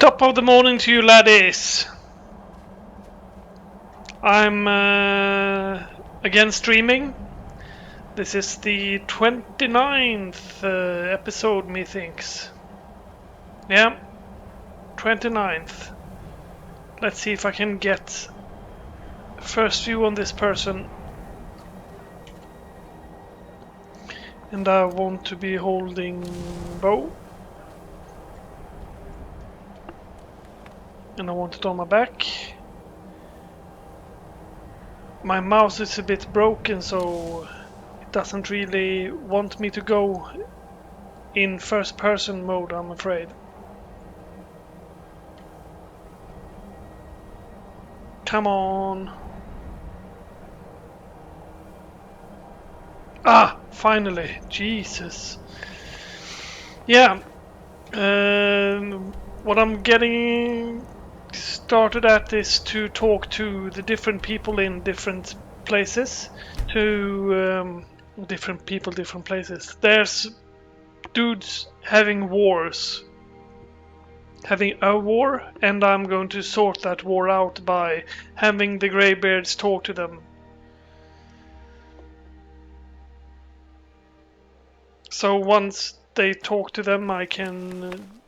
Top of the morning to you, laddies. I'm again streaming. This is the 29th episode, methinks. Yeah, 29th. Let's see if I can get first view on this person. And I want to be holding bow. And I want it on my back. My mouse is a bit broken, so it doesn't really want me to go in first person mode, I'm afraid. Come on. Ah, finally. Jesus. Yeah. What I'm getting started at is to talk to the different people in different places. Different people, different places. There's dudes having wars. Having a war, and I'm going to sort that war out by having the Greybeards talk to them. So once they talk to them, I can...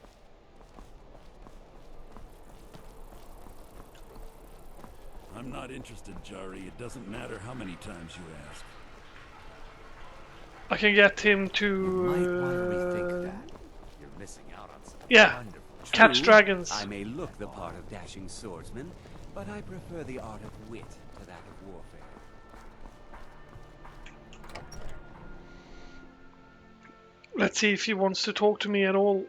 I'm not interested, Jari. It doesn't matter how many times you ask. I can get him to... You might want to rethink that. You're missing out on something yeah, wonderful. catch True, dragons. I may look the part of dashing swordsman, but I prefer the art of wit to that of warfare. Let's see if he wants to talk to me at all.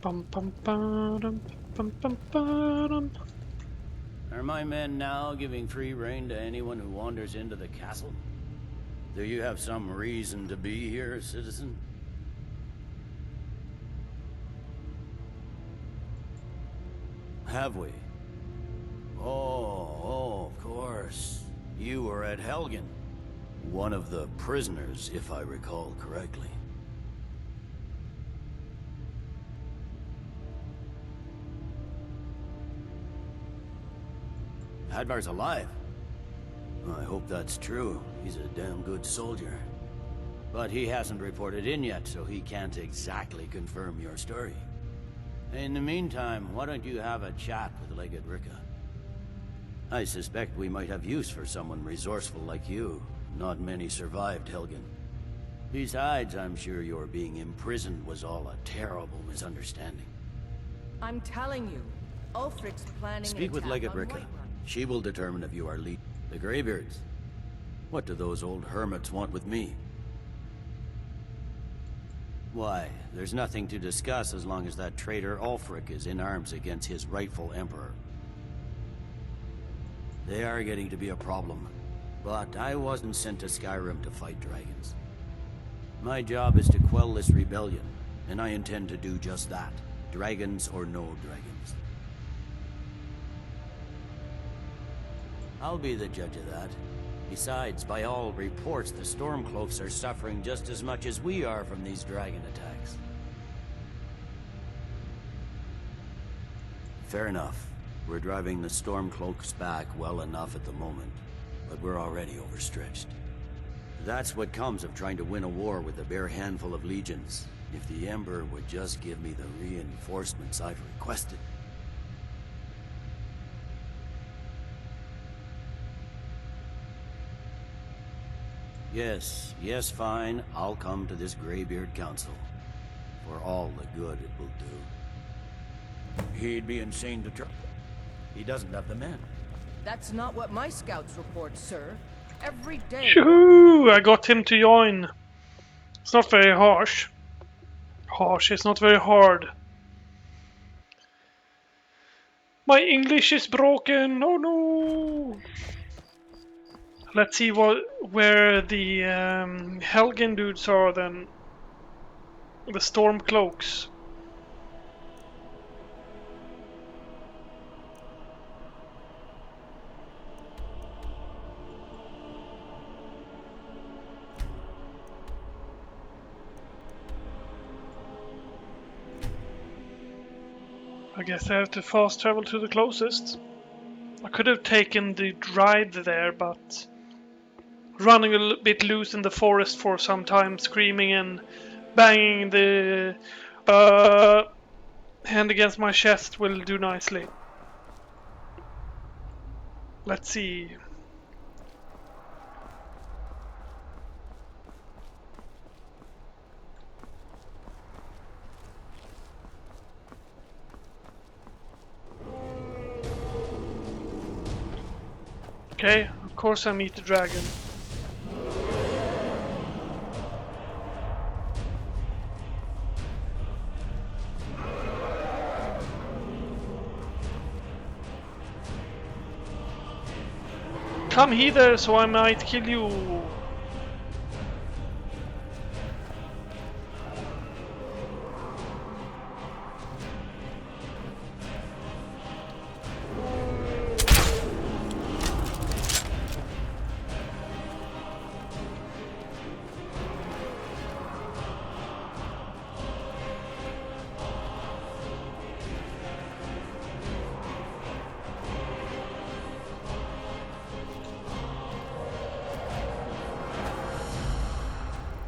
Bum, bum, ba-dum, bum, bum, ba-dum. Are my men now giving free rein to anyone who wanders into the castle? Do you have some reason to be here, citizen? Have we? Oh, of course. You were at Helgen. One of the prisoners, if I recall correctly. Hadvar's alive. I hope that's true. He's a damn good soldier. But he hasn't reported in yet, so he can't exactly confirm your story. In the meantime, why don't you have a chat with Legate Ricka? I suspect we might have use for someone resourceful like you. Not many survived Helgen. Besides, I'm sure your being imprisoned was all a terrible misunderstanding. I'm telling you, Ulfric's planning Speak an with attack Legate on Ricka. Whiterun. She will determine if you are lead. The Greybeards. What do those old hermits want with me? Why, there's nothing to discuss as long as that traitor Ulfric is in arms against his rightful emperor. They are getting to be a problem, but I wasn't sent to Skyrim to fight dragons. My job is to quell this rebellion, and I intend to do just that, dragons or no dragons. I'll be the judge of that. Besides, by all reports, the Stormcloaks are suffering just as much as we are from these dragon attacks. Fair enough. We're driving the Stormcloaks back well enough at the moment, but we're already overstretched. That's what comes of trying to win a war with a bare handful of legions. If the Emperor would just give me the reinforcements I've requested. Yes, fine. I'll come to this Greybeard Council. For all the good it will do. He'd be insane to try. He doesn't have the men. That's not what my scouts report, sir. Every day. Shoo! I got him to join. It's not very harsh. It's not very hard. My English is broken. Oh no! Let's see where the Helgen dudes are then. The Stormcloaks. I guess I have to fast travel to the closest. I could have taken the ride there, but running a bit loose in the forest for some time, screaming and banging the hand against my chest will do nicely. Let's see. Okay, of course I meet the dragon. Come hither, so I might kill you.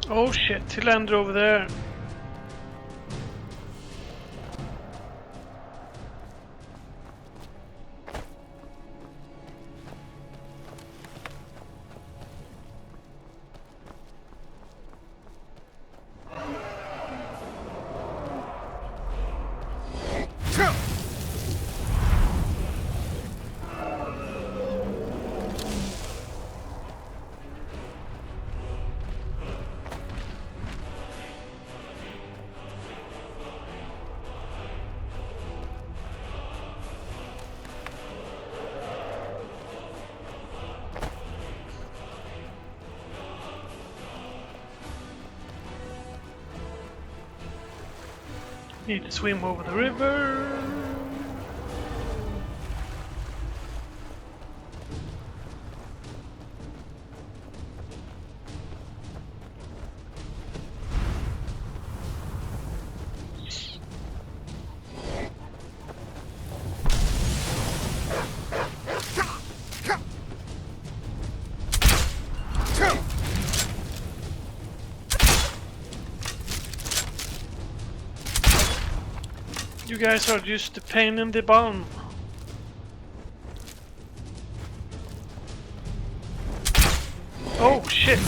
Oh shit, he landed over there. Need to swim over the river. You guys are just a pain in the bum. Oh shit!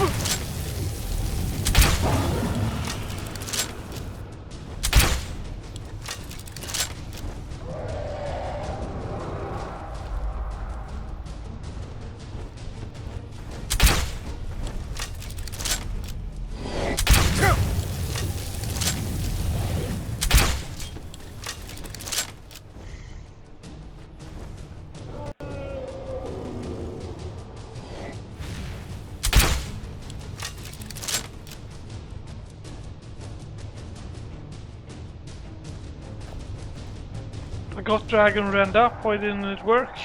I got dragon rend up, why didn't it work?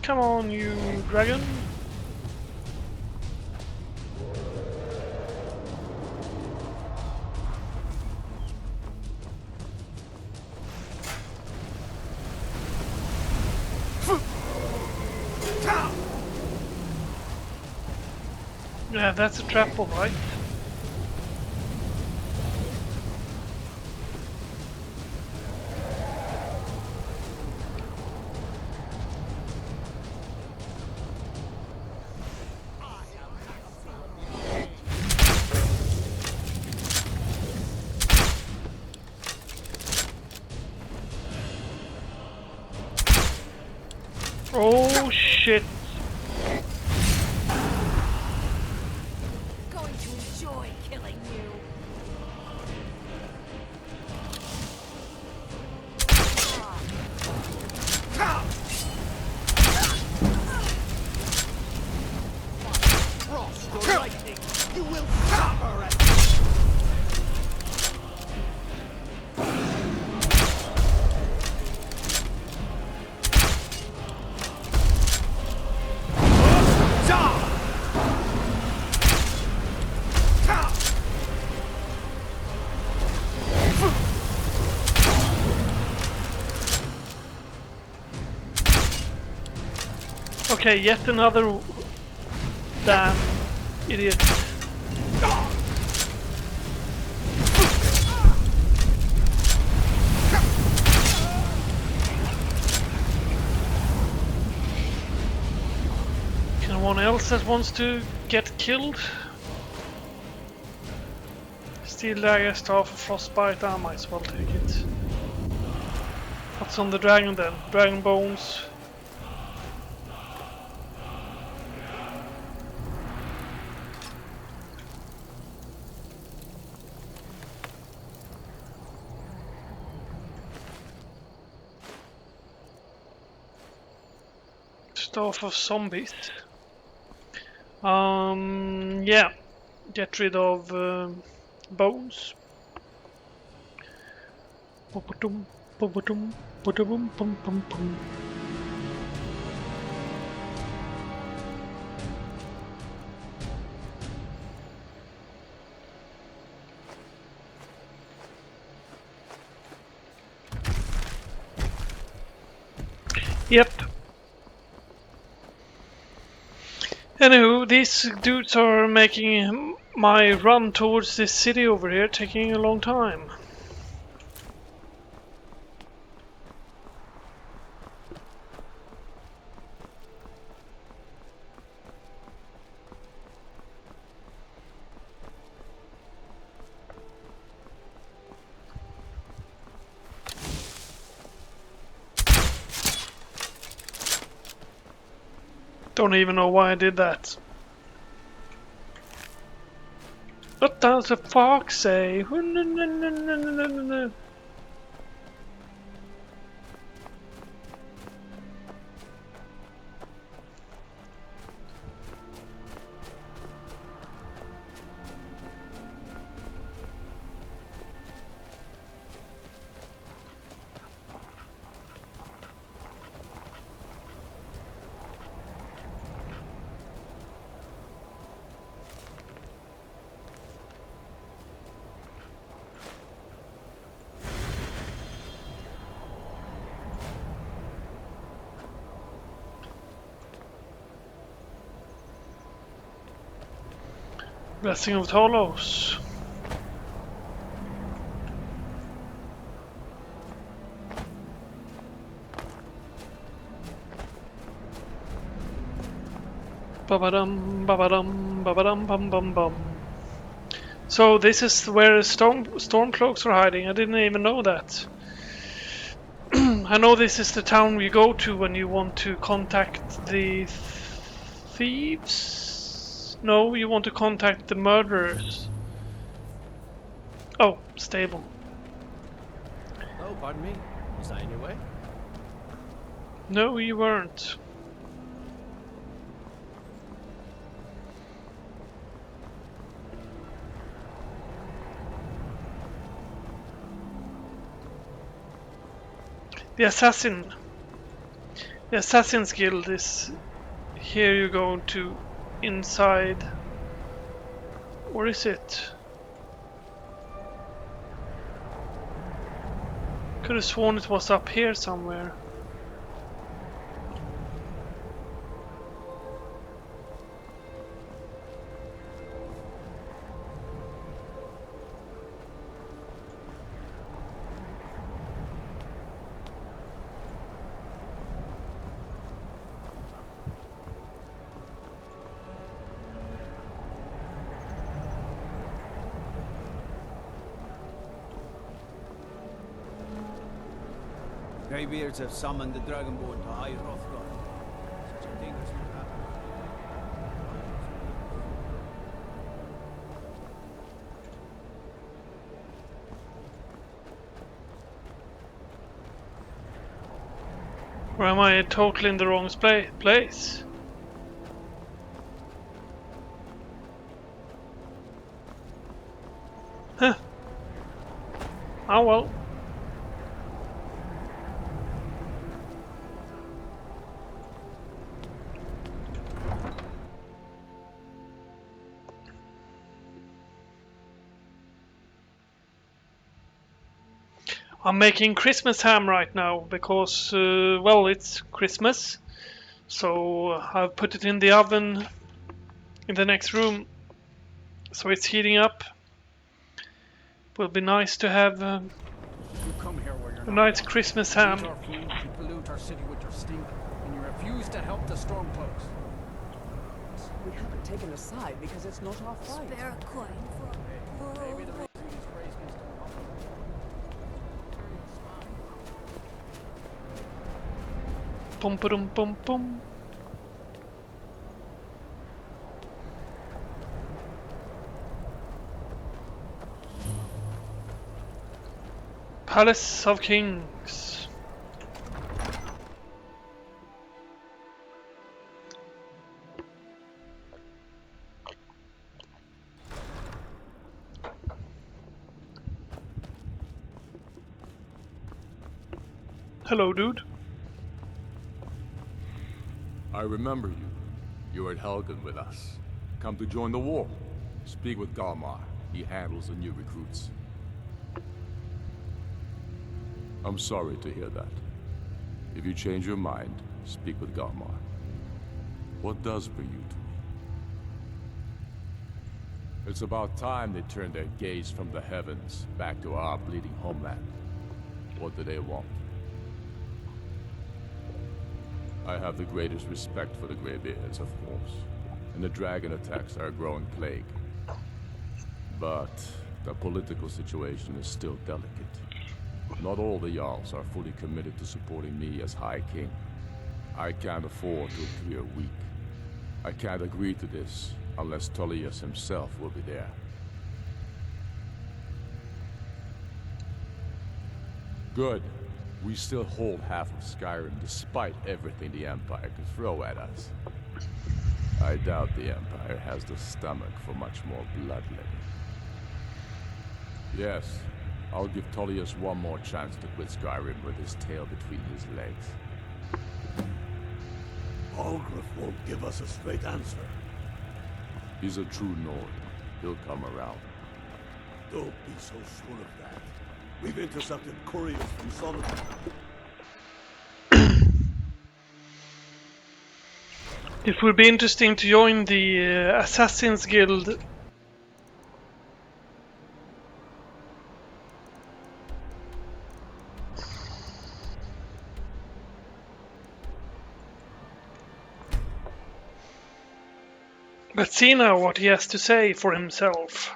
Come on, you dragon. Yeah, that's a trap, alright. Oh shit! Going to enjoy killing you. Frost or lightning, you will suffer at Okay, yet another damn idiot. Anyone else that wants to get killed? Steel dagger, staff of frostbite, I might as well take it. What's on the dragon then? Dragon bones. Staff of zombies. Yeah. Get rid of bones. Ba-ba-dum, ba-ba-dum, ba-da-bum, bum, bum, bum. Yep. Anywho, these dudes are making my run towards this city over here taking a long time. Don't even know why I did that. What does the fox say? Blessing of Talos. Ba-ba-dum, ba-ba-dum, ba-ba-dum, bum, bum, bum. So this is where stormcloaks are hiding. I didn't even know that. I know this is the town you go to when you want to contact the thieves. No, you want to contact the murderers. Oh, stable. Oh, pardon me. Was I in your way? No, you weren't. The Assassin's Guild is here. You go to inside. Where is it? Could have sworn it was up here somewhere. Greybeards have summoned the Dragonborn to High Hrothgar. Such a thing as would happen. Or am I totally in the wrong place? Huh. Oh well. I'm making Christmas ham right now because, well, it's Christmas. So I've put it in the oven in the next room, so it's heating up. Will be nice to have You come here where you're a not nice wanted. Christmas You ham. eat our food, you pollute our city with your stink, and you refuse to help the Stormcloaks. We haven't taken a side because it's not our fight. Spare a coin for... Maybe the reason these phrase can still Pum pum pum pum. Palace of Kings. Hello, dude. I remember you. You were at Helgen with us. Come to join the war. Speak with Galmar. He handles the new recruits. I'm sorry to hear that. If you change your mind, speak with Galmar. What does bring you to me? It's about time they turned their gaze from the heavens back to our bleeding homeland. What do they want? I have the greatest respect for the Greybeards, of course, and the dragon attacks are a growing plague. But the political situation is still delicate. Not all the Jarls are fully committed to supporting me as High King. I can't afford to appear weak. I can't agree to this unless Tullius himself will be there. Good. We still hold half of Skyrim despite everything the Empire could throw at us. I doubt the Empire has the stomach for much more bloodletting. Yes, I'll give Tullius one more chance to quit Skyrim with his tail between his legs. Algrith won't give us a straight answer. He's a true Nord. He'll come around. Don't be so sure of that. We've intercepted couriers from Solomon. It would be interesting to join the Assassin's Guild. Let's see now what he has to say for himself.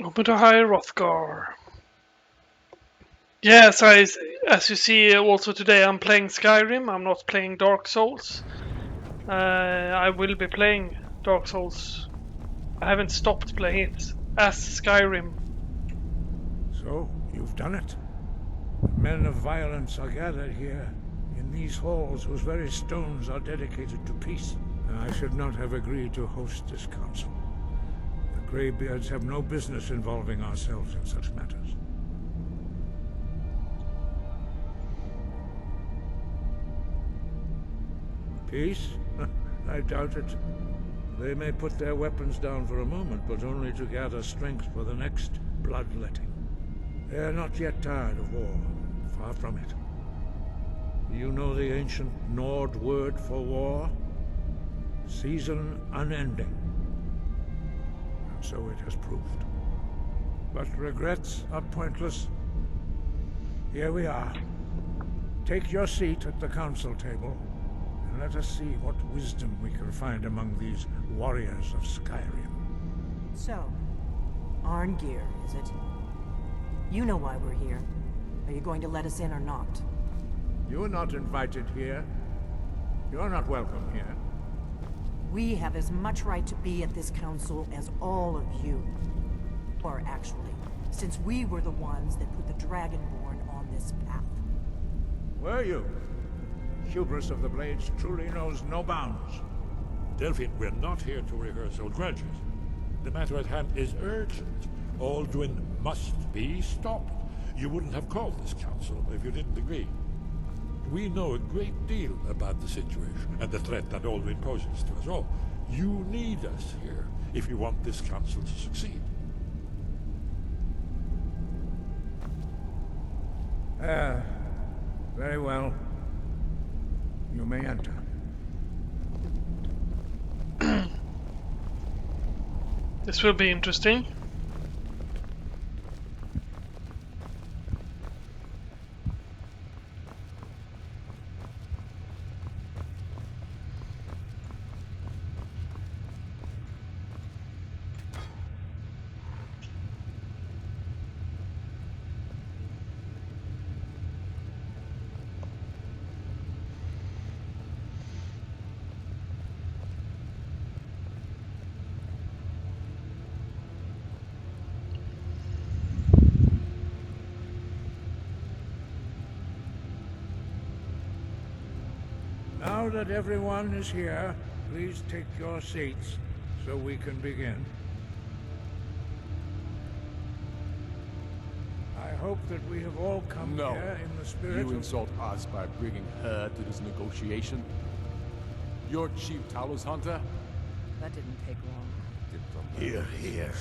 Open to High Hrothgar. Yes, as you see also today I'm playing Skyrim, I'm not playing Dark Souls. I will be playing Dark Souls. I haven't stopped playing it as Skyrim. So, you've done it. Men of violence are gathered here, in these halls whose very stones are dedicated to peace. I should not have agreed to host this council. The Greybeards have no business involving ourselves in such matters. Peace? I doubt it. They may put their weapons down for a moment, but only to gather strength for the next bloodletting. They are not yet tired of war. Far from it. Do you know the ancient Nord word for war? Season unending. And so it has proved. But regrets are pointless. Here we are. Take your seat at the council table, and let us see what wisdom we can find among these warriors of Skyrim. So, Arngeir, is it? You know why we're here. Are you going to let us in or not? You're not invited here. You're not welcome here. We have as much right to be at this council as all of you. Or actually, since we were the ones that put the Dragonborn on this path. Were you? Hubris of the Blades truly knows no bounds. Delphine, we're not here to rehearse old grudges. The matter at hand is urgent. Aldrin must be stopped. You wouldn't have called this council if you didn't agree. We know a great deal about the situation and the threat that Aldrin poses to us all. You need us here if you want this council to succeed. Very well. You may enter. This will be interesting. Now that everyone is here, please take your seats so we can begin. I hope that we have all come here in the spirit you insult us by bringing her to this negotiation? You're Chief Talos Hunter? That didn't take long. Here, here.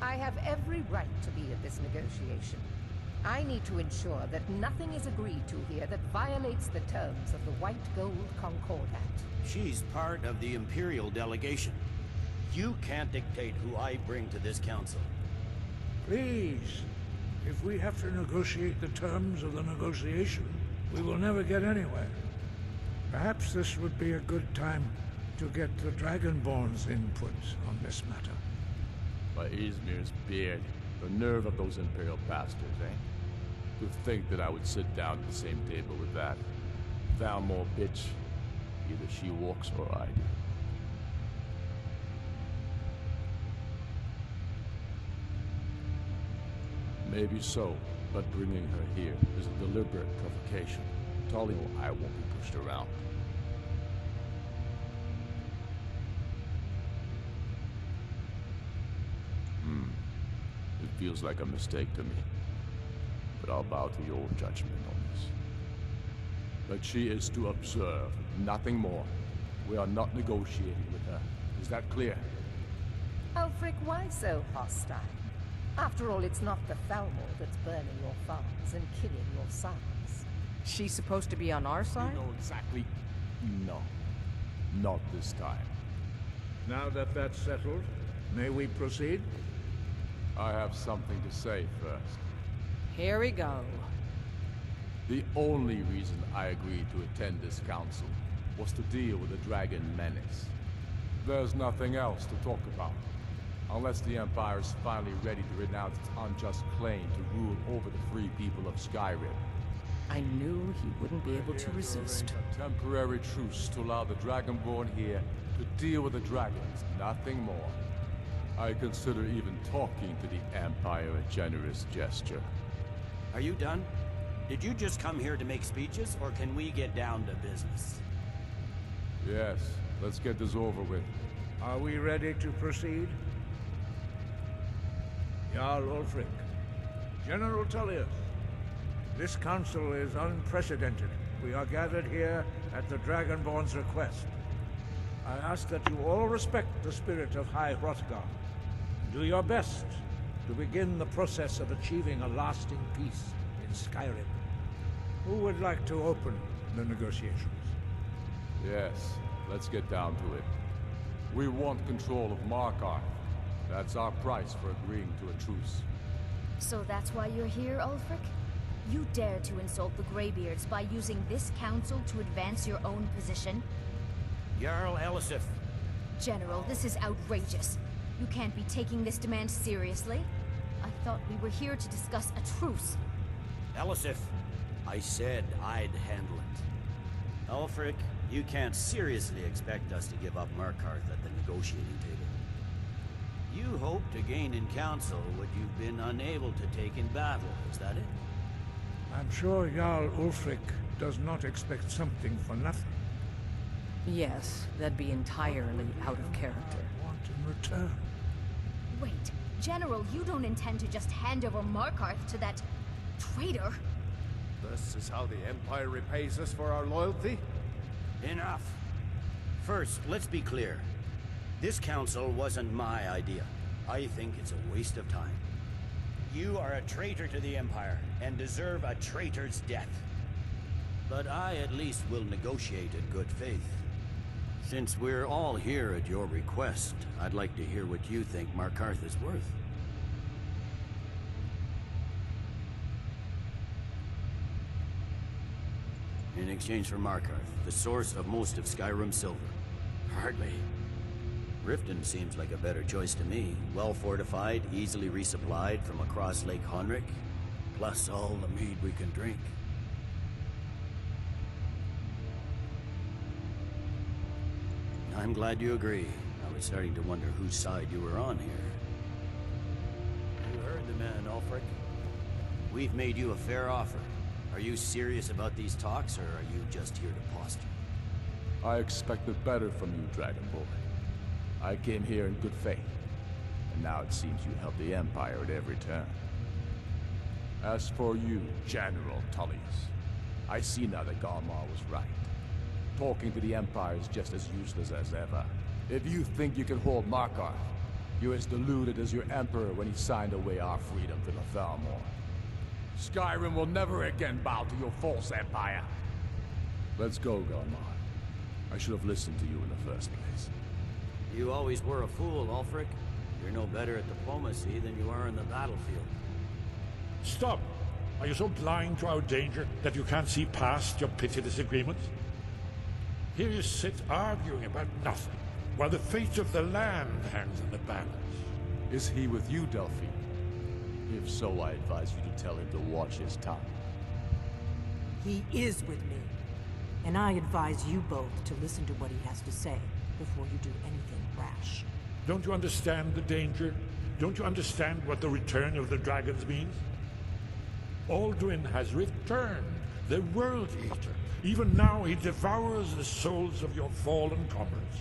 I have every right to be at this negotiation. I need to ensure that nothing is agreed to here that violates the terms of the White Gold Concordat. She's part of the Imperial delegation. You can't dictate who I bring to this council. Please, if we have to negotiate the terms of the negotiation, we will never get anywhere. Perhaps this would be a good time to get the Dragonborn's input on this matter. By Izmir's beard, the nerve of those Imperial bastards, eh? To think that I would sit down at the same table with that Thalmor bitch. Either she walks or I do. Maybe so, but bringing her here is a deliberate provocation. Tali, I won't be pushed around. It feels like a mistake to me. But I'll bow to your judgment on this. But she is to observe, nothing more. We are not negotiating with her. Is that clear? Ulfric, why so hostile? After all, it's not the Thalmor that's burning your farms and killing your sons. She's supposed to be on our side? You know exactly. No. Not this time. Now that that's settled, may we proceed? I have something to say first. Here we go. The only reason I agreed to attend this council was to deal with the Dragon Menace. There's nothing else to talk about. Unless the Empire is finally ready to renounce its unjust claim to rule over the free people of Skyrim. I knew he wouldn't be able to resist. A temporary truce to allow the Dragonborn here to deal with the dragons, nothing more. I consider even talking to the Empire a generous gesture. Are you done? Did you just come here to make speeches, or can we get down to business? Yes, let's get this over with. Are we ready to proceed? Jarl Ulfric, General Tullius, this council is unprecedented. We are gathered here at the Dragonborn's request. I ask that you all respect the spirit of High Hrothgar. Do your best to begin the process of achieving a lasting peace in Skyrim. Who would like to open the negotiations? Yes, let's get down to it. We want control of Markarth. That's our price for agreeing to a truce. So that's why you're here, Ulfric? You dare to insult the Greybeards by using this council to advance your own position? Jarl Elisif. General, this is outrageous. You can't be taking this demand seriously. I thought we were here to discuss a truce. Elisif, I said I'd handle it. Ulfric, you can't seriously expect us to give up Markarth at the negotiating table. You hope to gain in council what you've been unable to take in battle, is that it? I'm sure Jarl Ulfric does not expect something for nothing. Yes, that'd be entirely out of character. Want in return? Wait, General, you don't intend to just hand over Markarth to that traitor? This is how the Empire repays us for our loyalty? Enough. First, let's be clear. This council wasn't my idea. I think it's a waste of time. You are a traitor to the Empire, and deserve a traitor's death. But I at least will negotiate in good faith. Since we're all here at your request, I'd like to hear what you think Markarth is worth. In exchange for Markarth, the source of most of Skyrim's silver. Hardly. Riften seems like a better choice to me. Well fortified, easily resupplied from across Lake Honric, plus all the mead we can drink. I'm glad you agree. I was starting to wonder whose side you were on here. You heard the man, Ulfric. We've made you a fair offer. Are you serious about these talks, or are you just here to posture? I expected better from you, Dragonborn. I came here in good faith, and now it seems you help the Empire at every turn. As for you, General Tullius, I see now that Garmar was right. Talking to the Empire is just as useless as ever. If you think you can hold Markarth, you're as deluded as your Emperor when he signed away our freedom to the Thalmor. Skyrim will never again bow to your false empire. Let's go, Garmar. I should have listened to you in the first place. You always were a fool, Ulfric. You're no better at diplomacy than you are in the battlefield. Stop! Are you so blind to our danger that you can't see past your pitiless agreements? Here you sit arguing about nothing, while the fate of the land hangs in the balance. Is he with you, Delphine? If so, I advise you to tell him to watch his tongue. He is with me. And I advise you both to listen to what he has to say before you do anything rash. Don't you understand the danger? Don't you understand what the return of the dragons means? Alduin has returned, the World Eater. Even now he devours the souls of your fallen comrades.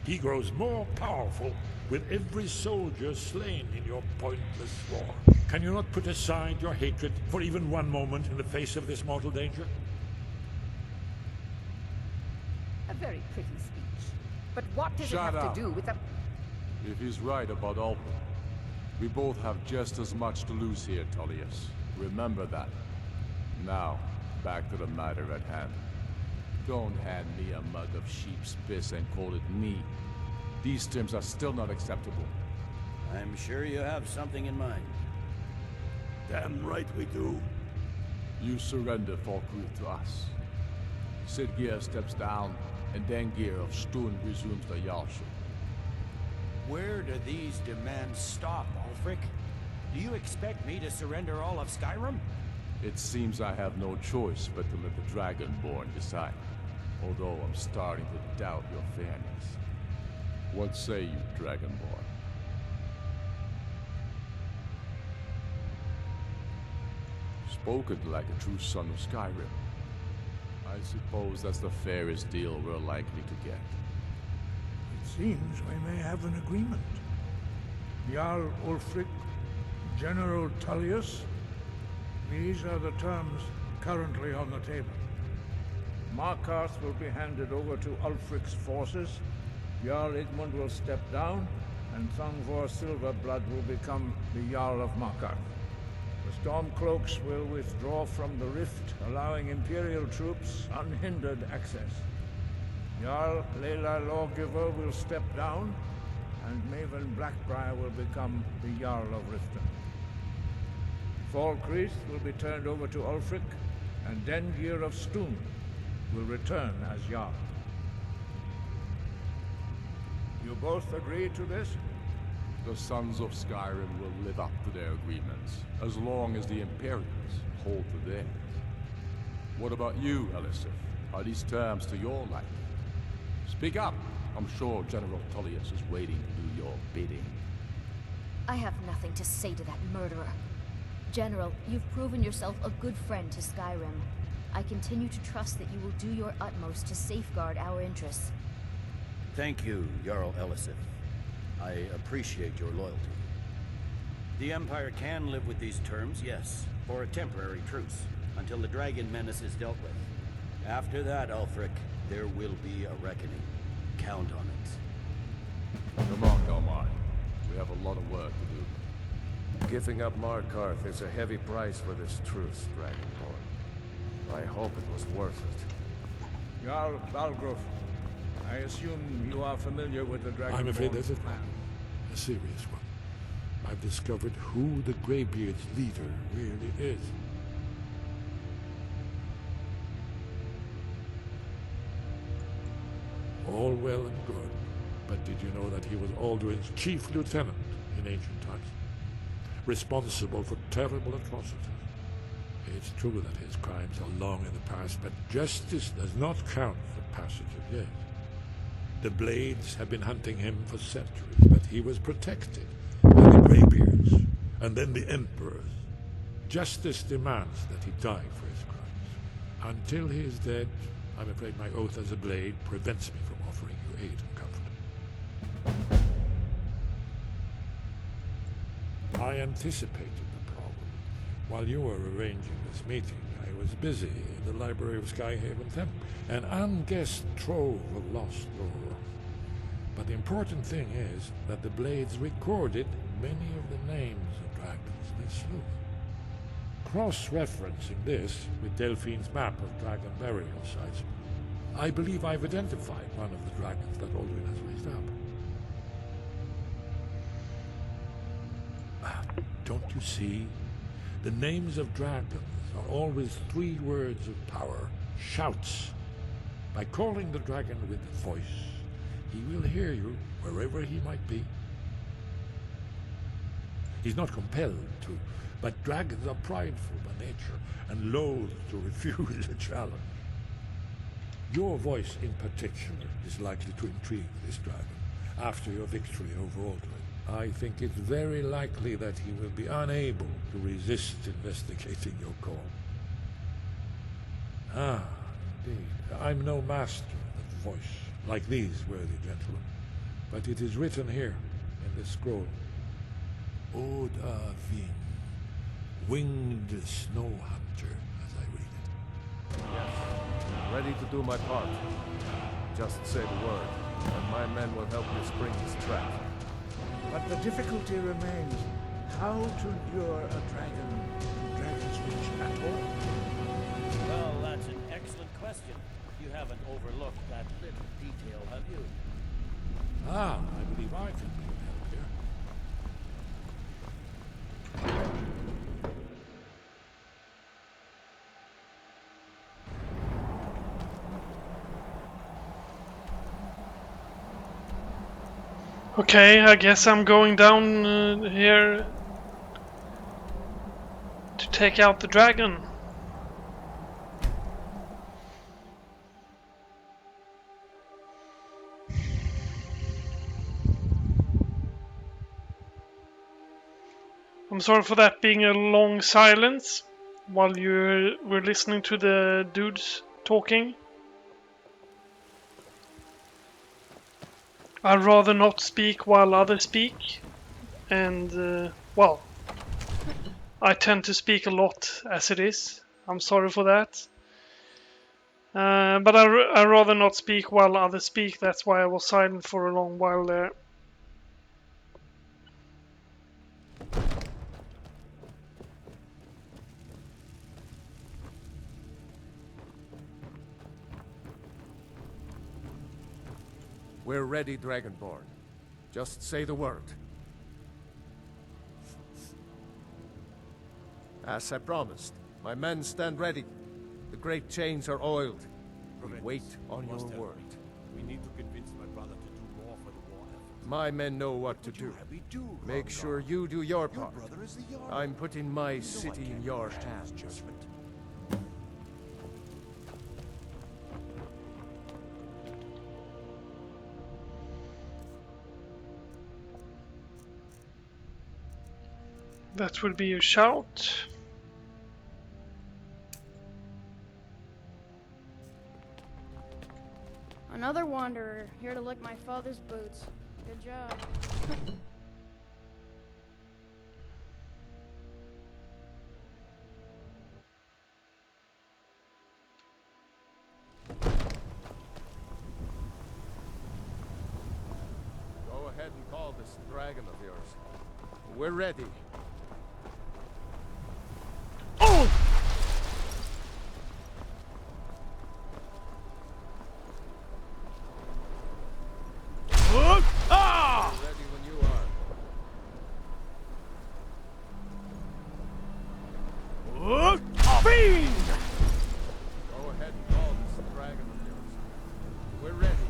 He grows more powerful with every soldier slain in your pointless war. Can you not put aside your hatred for even one moment in the face of this mortal danger? A very pretty speech. But what does Shut it have up. to do with the... If he's right about Alpin, we both have just as much to lose here, Tullius. Remember that. Now, back to the matter at hand. Don't hand me a mug of sheep's piss and call it mead. These terms are still not acceptable. I'm sure you have something in mind. Damn right we do. You surrender Falkruth to us. Siggeir steps down, and Dengir of Stun resumes the Jarlship. Where do these demands stop, Ulfric? Do you expect me to surrender all of Skyrim? It seems I have no choice but to let the Dragonborn decide. Although I'm starting to doubt your fairness. What say you, Dragonborn? Spoken like a true son of Skyrim. I suppose that's the fairest deal we're likely to get. It seems we may have an agreement. Jarl Ulfric, General Tullius, these are the terms currently on the table. Markarth will be handed over to Ulfric's forces, Jarl Igmund will step down, and Thungvor Silverblood will become the Jarl of Markarth. The Stormcloaks will withdraw from the rift, allowing Imperial troops unhindered access. Jarl Leila Lawgiver will step down, and Maven Blackbriar will become the Jarl of Riften. Falkreath will be turned over to Ulfric, and Dengir of Stun will return as Jarl. You both agree to this? The Sons of Skyrim will live up to their agreements, as long as the Imperials hold to theirs. What about you, Elisif? Are these terms to your liking? Speak up! I'm sure General Tullius is waiting to do your bidding. I have nothing to say to that murderer. General, you've proven yourself a good friend to Skyrim. I continue to trust that you will do your utmost to safeguard our interests. Thank you, Jarl Elisif. I appreciate your loyalty. The Empire can live with these terms, yes, for a temporary truce, until the dragon menace is dealt with. After that, Ulfric, there will be a reckoning. Count on it. Come on, Galmar. We have a lot of work to do. Giving up Markarth is a heavy price for this truce, Dragonborn. I hope it was worth it. Jarl Balgruf, I assume you are familiar with the Dragonborn. I'm afraid there's a problem. A serious one. I've discovered who the Greybeard's leader really is. All well and good, but did you know that he was Alduin's chief lieutenant in ancient times? Responsible for terrible atrocities. It's true that his crimes are long in the past, but justice does not count for passage of years. The Blades have been hunting him for centuries, but he was protected by the Greybeards, and then the Emperors. Justice demands that he die for his crimes. Until he is dead, I'm afraid my oath as a Blade prevents me from offering you aid and comfort. I anticipated the problem. While you were arranging this meeting, I was busy in the library of Skyhaven Temple, an unguessed trove of lost lore. But the important thing is that the Blades recorded many of the names of dragons they slew. Cross-referencing this with Delphine's map of dragon burial sites, I believe I've identified one of the dragons that Alduin has raised up. Don't you see? The names of dragons are always 3 words of power, shouts. By calling the dragon with a voice, he will hear you wherever he might be. He's not compelled to, but dragons are prideful by nature and loath to refuse a challenge. Your voice in particular is likely to intrigue this dragon after your victory over Alduin. I think it's very likely that he will be unable to resist investigating your call. Ah, indeed. I'm no master of the voice, like these worthy gentlemen, but it is written here in this scroll. Oda Vin, winged snow hunter, as I read it. Yes, ready to do my part. Just say the word, and my men will help you spring this trap. But the difficulty remains how to lure a dragon to Dragon's Reach at all. Well, that's an excellent question. You haven't overlooked that little detail, have you? Ah, I believe I can be of help here. Okay, I guess I'm going down here to take out the dragon. I'm sorry for that being a long silence while you were listening to the dudes talking. I'd rather not speak while others speak, and well, I tend to speak a lot as it is. I'm sorry for that. But I'd rather not speak while others speak. That's why I was silent for a long while there. We're ready, Dragonborn. Just say the word. As I promised, my men stand ready. The great chains are oiled. We wait on your word. We need to convince my brother to do more for the war effort. My men know what to do. Make sure you do your part. I'm putting my city in your hands. That would be a shout. Another wanderer, here to lick my father's boots. Good job. Go ahead and call this dragon of yours. We're ready. Oh! Ah! Ready when you are. Fiend! Go ahead and call this dragon of yours. We're ready.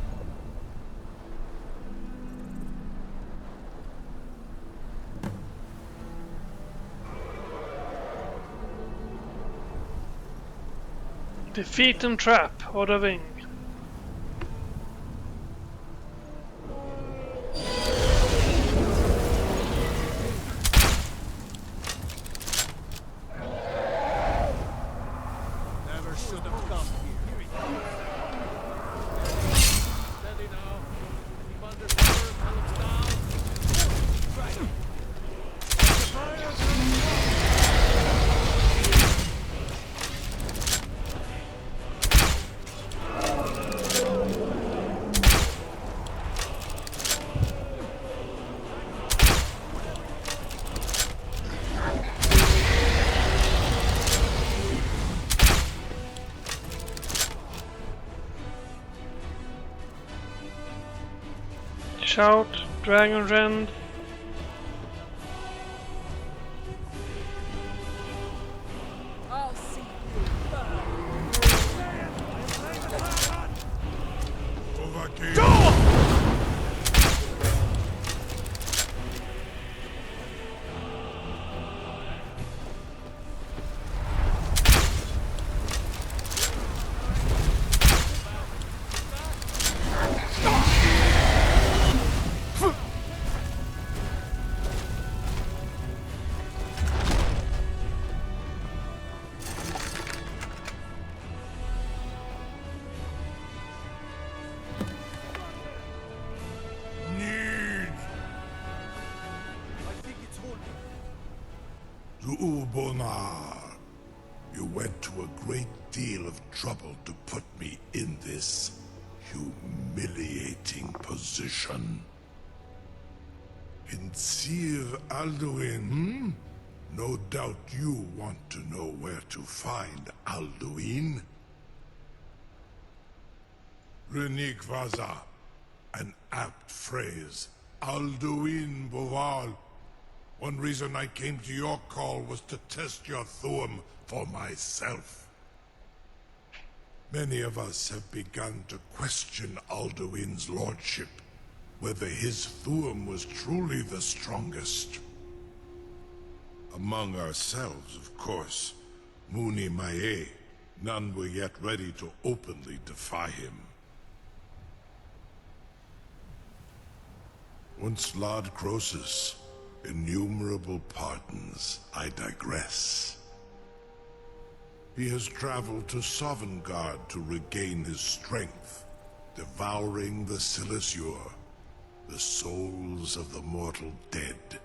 Defeat and trap, Order Wing. Never should have come here. Steady now. Keep under cover until it's down. Right. Shout, Dragon Rend. I'll see Zuubonar, you went to a great deal of trouble to put me in this humiliating position. In Sir Alduin, No doubt you want to know where to find Alduin. Renik Vaza, an apt phrase. Alduin Boval. One reason I came to your call was to test your Thuum for myself. Many of us have begun to question Alduin's lordship, whether his Thuum was truly the strongest. Among ourselves, of course, Muni Mae, none were yet ready to openly defy him. Once Lord Croesus, innumerable pardons, I digress. He has traveled to Sovngarde to regain his strength, devouring the Silesure, the souls of the mortal dead,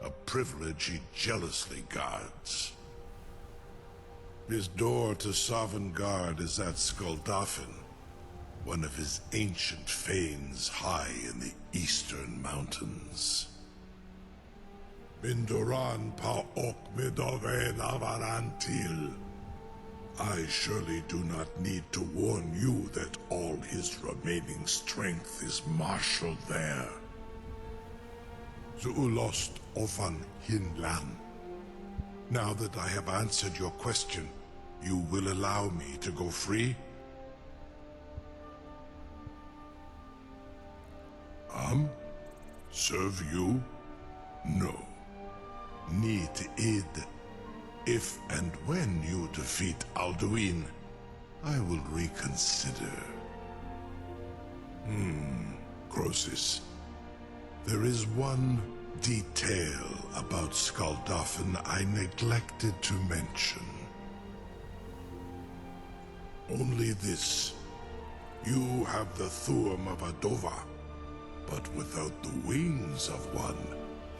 a privilege he jealously guards. His door to Sovngarde is at Skuldafn, one of his ancient fanes high in the eastern mountains. Mindoran pa ok midove lavarantil. I surely do not need to warn you that all his remaining strength is marshaled there. Zuulost ofan hinlan. Now that I have answered your question, you will allow me to go free? Serve you? No. Need id. If and when you defeat Alduin, I will reconsider. Croesus. There is one detail about Skuldafn I neglected to mention. Only this. You have the Thuum of Adova, but without the wings of one,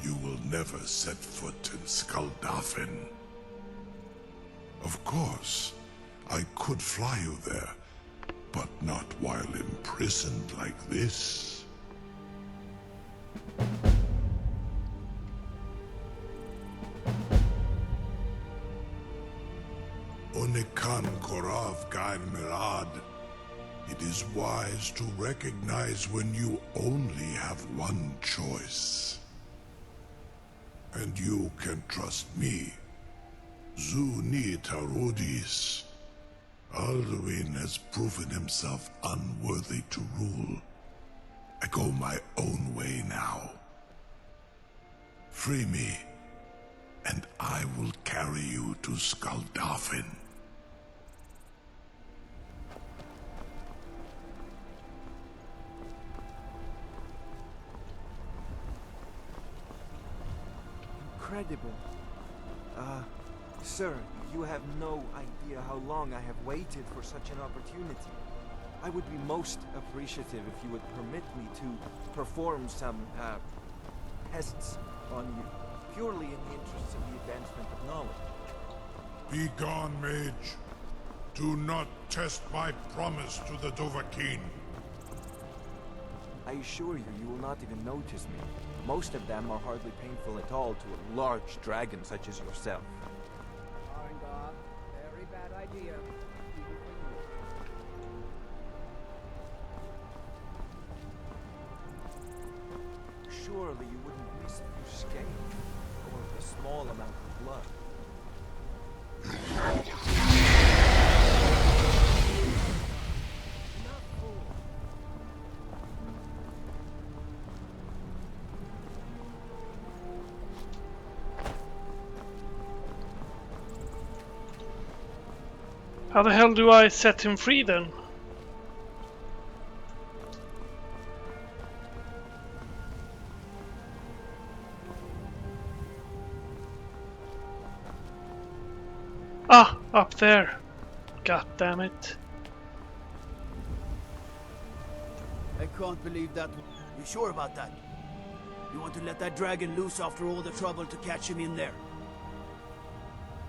you will never set foot in Skuldafn. Of course, I could fly you there, but not while imprisoned like this. Onikan Korav Gain Mirad. It is wise to recognize when you only have one choice. And you can trust me. Zuni Tarudis. Alduin has proven himself unworthy to rule. I go my own way now. Free me, and I will carry you to Skuldafn. Incredible. Sir, you have no idea how long I have waited for such an opportunity. I would be most appreciative if you would permit me to perform some, tests on you, purely in the interests of the advancement of knowledge. Be gone, mage. Do not test my promise to the Dovahkiin. I assure you, you will not even notice me. Most of them are hardly painful at all to a large dragon such as yourself. Very bad idea. Surely you wouldn't miss a few scales, or a small amount of blood. How the hell do I set him free then? Ah, up there. God damn it. I can't believe that. You sure about that? You want to let that dragon loose after all the trouble to catch him in there?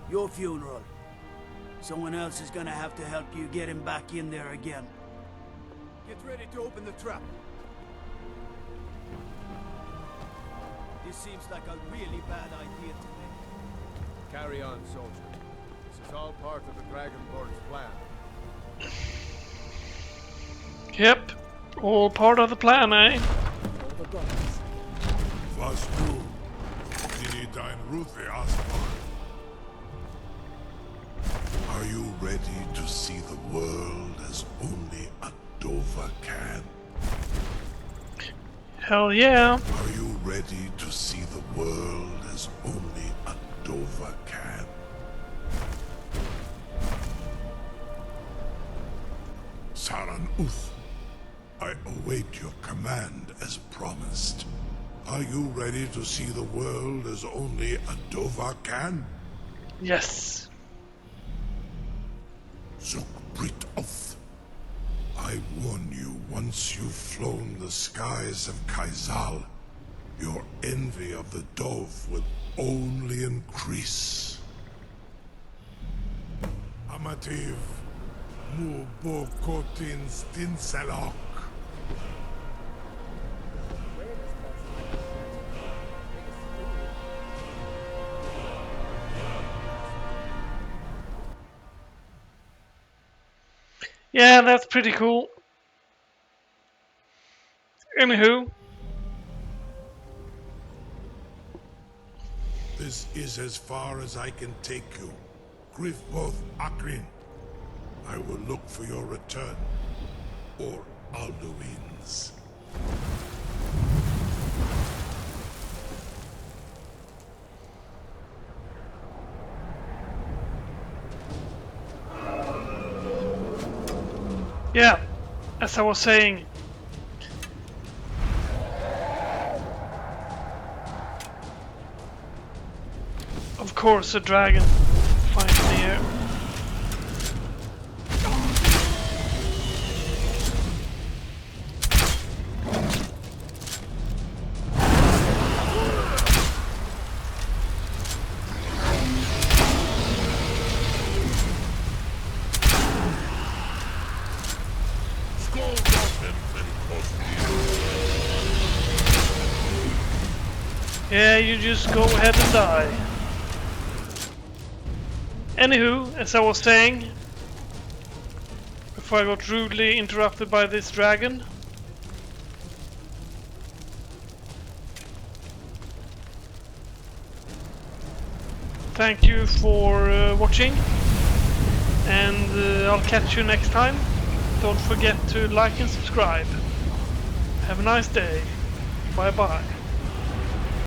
Your funeral. Someone else is gonna have to help you get him back in there again. Get ready to open the trap. This seems like a really bad idea to me. Carry on, soldier. This is all part of the Dragonborn's plan. Yep, all part of the plan, eh? Was du, die dein Ruthi Aspan? Are you ready to see the world as only a Dova can? Hell yeah. Are you ready to see the world as only a Dova can? Saran Uth, I await your command as promised. Are you ready to see the world as only a Dova can? Yes. Zukbrit Oth. I warn you, once you've flown the skies of Kaizal, your envy of the Dove will only increase. Amativ Mubokotin Stinselok. Yeah, that's pretty cool. Anywho. This is as far as I can take you. Grifboth Akrin. I will look for your return. Or Alduin's. Yeah, as I was saying. Of course, a dragon finds me here. Yeah, you just go ahead and die. Anywho, as I was saying, before I got rudely interrupted by this dragon, thank you for watching, and I'll catch you next time. Don't forget to like and subscribe. Have a nice day. Bye bye.